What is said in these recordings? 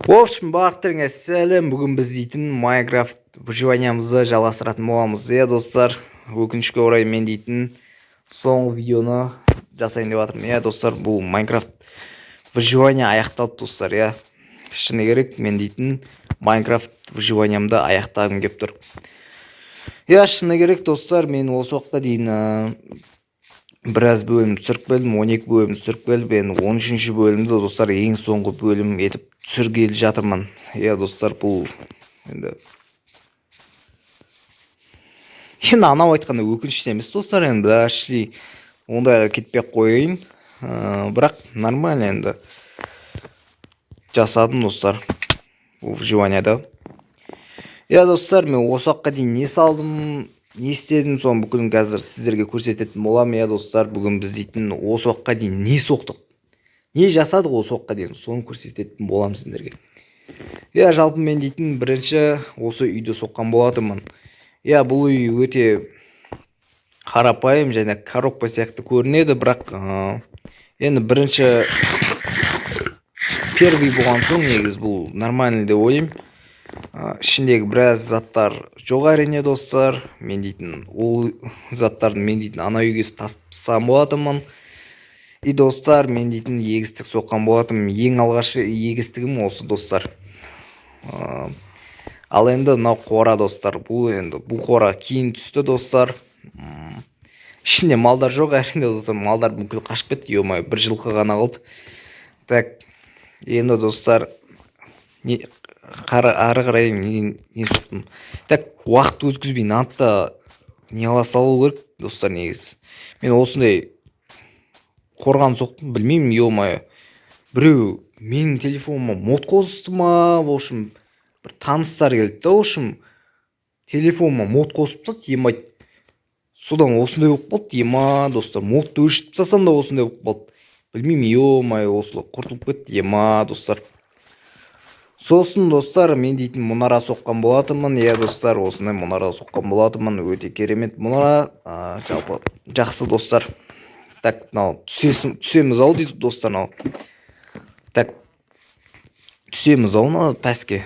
В общем, барлықтарыңа сәлем. Бүгін біз дейтін Майнкрафт выживаниямызды жалғастыратын боламыз. Достар, өкінішке орай мен дейтін соңғы видеоны жасайын деп жатырмын. Достар, бұл Майнкрафт выживание аяқталды, достар. Шыны керек, мен дейтін Майнкрафт выживаниямды аяқтағым келіп тұр. Шыны керек, достар, мен осы уақытқа дейін біраз бөлім түсіріп келдім, 12 бөлім түсіріп келдім. 13-ші бөлімді, достар, ең соңғы бөлім етіп түсіргелі жатырмын. Достар, бұл енді анау айтқанда өкінішті емес, достар, енді әшли ондайға кетпей қойын. Бірақ нормально енді жасадым, достар, бұл выживанияда. Достар, мен осы уақытқа дейін не салдым, не істедім, соны бүкілін қазір сіздерге көрсететін болам. Достар, бүгін біз дейтін осы уақытқа дейін не соқтық, не жасадық осы уақытқа дейін, соны көрсететін болам сіздерге. Жалпы мен дейтін бірінші осы үйді соққан болатынмын. Бұл үй өте қарапайым және коробка сияқты көрінеді, бірақ енді бірінші первый болған соң негіз бұл нормальный деп ойлаймын. Ішіндегі біраз заттар жоқ әрине, достар. Мен дейтін ол заттарды мен дейтін ана үйге тастасам болатынмын. Достар, мен дейтін егістік соққан болатынмын. Ең алғашы егістігім осы, достар. Ал енді мынау қора, достар. Бұл қора кейін түсті, достар. Ішінде малдар жоқ әрине, достар. Малдар бүкіл қашып кетті. Бір жылқы ғана қалды. Так, енді, достар, ары қарай не соқтым. Так, уақыт өткізбей нантта не ала салу керек, достар, негіз. Мен осындай қорған соқтым, білмеймін, біреу менің телефоныма мод қосты ма, в общем, бір таныстар келді, в общем, телефоныма мод қосып тастады, содан осындай болып қалды, достар, модты өшіріп тастасам да осындай болып қалды. Білмеймін, осылай құртылып кетті, достар. Сосын, достар, мен дейтін мұнара соққан болатынмын. Достар, осындай мұнара соққан болатынмын. Өте керемет мұнара. Жалпы жақсы, достар. Так, түсеміз ау дейді, достар. Так, түсеміз ау пәске.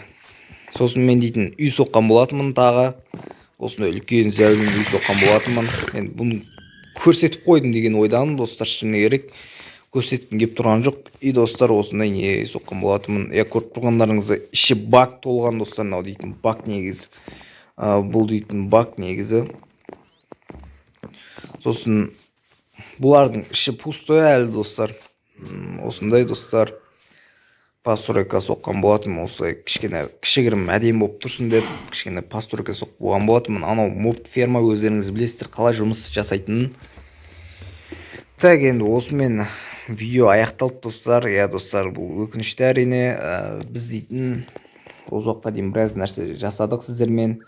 Сосын мен дейтін үй соққан болатынмын тағы. Осындай үлкен зәулім үй соққан болатынмын. Мен бұны көрсетіп қойдым деген ойдамын, достар, шыны керек. Көрсеткім кеп тұрған жоқ. Достар, осындай не соққан болатынмын. Көріп тұрғандарыңызды іші бак толған, достар, дейтін бак негізі. Бұл дейтін бак негізі. Сосын бұлардың іші пустой әлі, достар. Осындай, достар, постройка соққан болатынмын. Осылай кішігірім әдем болып тұрсын деп, кішкене постройка соққан болған болатынмын. Анау моб ферма өздеріңіз білесіздер қалай жұмыс жасайтынын. Так, енді осымен видео аяқталды, достар. Достар, бұл өкінішті әрине. Біз дейтін осы уақытқа дейін біраз нәрсе жасадық сіздермен.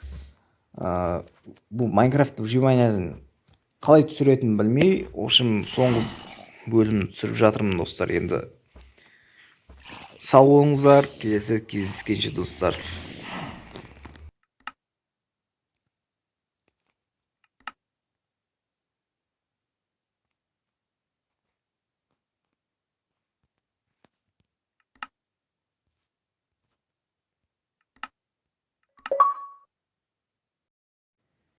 Бұл Майнкрафт выживаниясын қалай түсіретінін білмей, общем, соңғы бөлімді түсіріп жатырмын, достар. Енді сау болыңыздар, келесі кездескенше, достар.